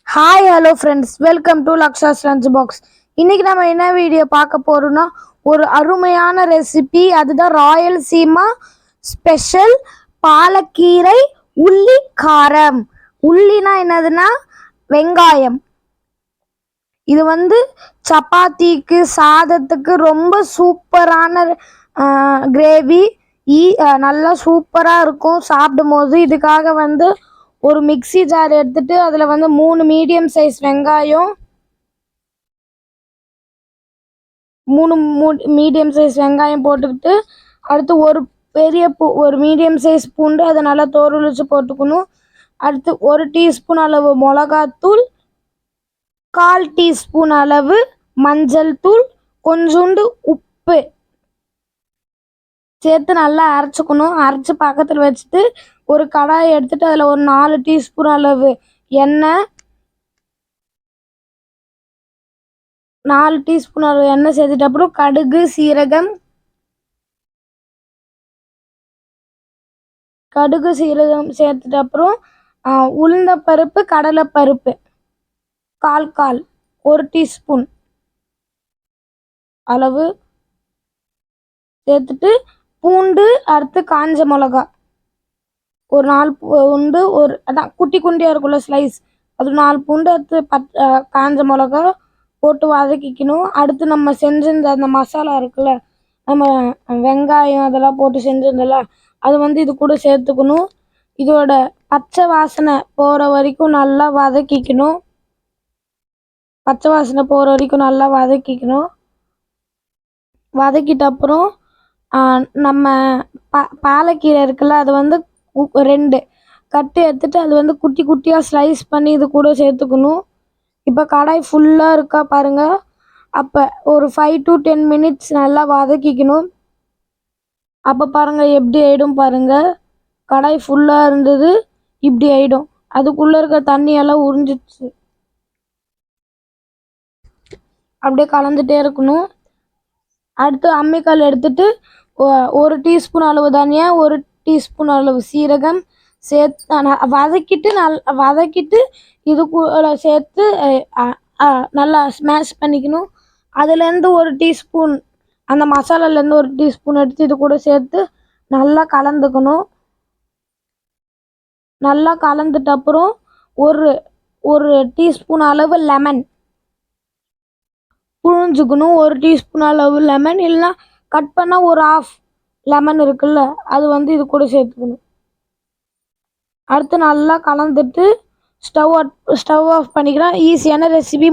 Hi hello friends, welcome to Laksha's lunch box. இன்னைக்கு நம்ம என்ன வீடியோ பார்க்க போறோம்னா, ஒரு அருமையான ரெசிபி. அதுதான் ராயல் சீமா ஸ்பெஷல் பாலக்கீரை உள்ளி காரம். உள்ளினா என்னதுன்னா வெங்காயம். இது சப்பாத்திக்கு சாதத்துக்கு ரொம்ப சூப்பரான கிரேவி. நல்லா சூப்பராக இருக்கும் சாப்பிடும் போது. இதுக்காக ஒரு மிக்ஸி ஜார் எடுத்துட்டு அதில் 3 மீடியம் சைஸ் வெங்காயம், 3 மீடியம் சைஸ் வெங்காயம் போட்டுக்கிட்டு, அடுத்து ஒரு மீடியம் சைஸ் பூண்டு அதை நல்லா தோல் உரிச்சு போட்டுக்கணும். அடுத்து 1 டீஸ்பூன் அளவு மிளகாத்தூள், 1/4 டீஸ்பூன் அளவு மஞ்சள் தூள், கொஞ்சோண்டு உப்பு சேர்த்து நல்லா அரைச்சிக்கணும். அரைச்சி பக்கத்தில் வச்சுட்டு ஒரு கடாயை எடுத்துட்டு அதில் ஒரு 4 டீஸ்பூன் அளவு எண்ணெய், 4 டீஸ்பூன் அளவு எண்ணெய் சேர்த்துட்டு அப்புறம் கடுகு சீரகம் சேர்த்துட்டு அப்புறம் உளுந்த பருப்பு, கடலைப்பருப்பு கால் 1 டீஸ்பூன் அளவு சேர்த்துட்டு, பூண்டு, அடுத்து காஞ்ச மிளகா ஒரு 4 பூண்டு, அதான் குட்டி குண்டியாக இருக்குல்ல ஸ்லைஸ், அது 4 பூண்டு, அடுத்து காஞ்ச மிளகா போட்டு வதக்கிக்கணும். அடுத்து நம்ம செஞ்சிருந்த அந்த மசாலா இருக்குல்ல, நம்ம வெங்காயம் அதெல்லாம் போட்டு செஞ்சிருந்தல, அது இது கூட சேர்த்துக்கணும். இதோட பச்சை வாசனை போகிற வரைக்கும் நல்லா வதக்கிக்கணும். வதக்கிட்ட அப்புறம் நம்ம பாலக்கீரை இருக்குல்ல, அது 2 கட்டு எடுத்துட்டு அது குட்டி குட்டியாக ஸ்லைஸ் பண்ணி இது கூட சேர்த்துக்கணும். இப்போ கடாய் ஃபுல்லாக இருக்கா பாருங்க. அப்போ ஒரு 5 to 10 மினிட்ஸ் நல்லா வதக்கிக்கணும். அப்போ பாருங்க எப்படி ஆயிடும் பாருங்க. கடாய் ஃபுல்லாக இருந்தது, இப்படி ஆயிடும். அதுக்குள்ளே இருக்க தண்ணியெல்லாம் உறிஞ்சிடுச்சு. அப்படியே கலந்துட்டே இருக்கணும். அடுத்து அம்மிக்கல் எடுத்துட்டு 1 டீஸ்பூன் அளவு தனியா, 1 டீஸ்பூன் அளவு சீரகம் சேர்த்து வதக்கிட்டு இது கூட சேர்த்து நல்லா ஸ்மாஷ் பண்ணிக்கணும். அதுலேருந்து 1 டீஸ்பூன், அந்த மசாலாலேருந்து 1 டீஸ்பூன் எடுத்து இது கூட சேர்த்து நல்லா கலந்துக்கணும். நல்லா கலந்துட்ட அப்புறம் ஒரு டீஸ்பூன் அளவு லெமன் புழிஞ்சுக்கணும். 1 டீஸ்பூன் அளவு லெமன், இல்லைன்னா கட் பண்ணால் ஒரு 1/2 லெமன் இருக்குல்ல, அது இது கூட சேர்த்துக்கணும். அடுத்து நல்லா கலந்துட்டு ஸ்டவ் ஆஃப் பண்ணிக்கலாம். ஈஸியான ரெசிபி.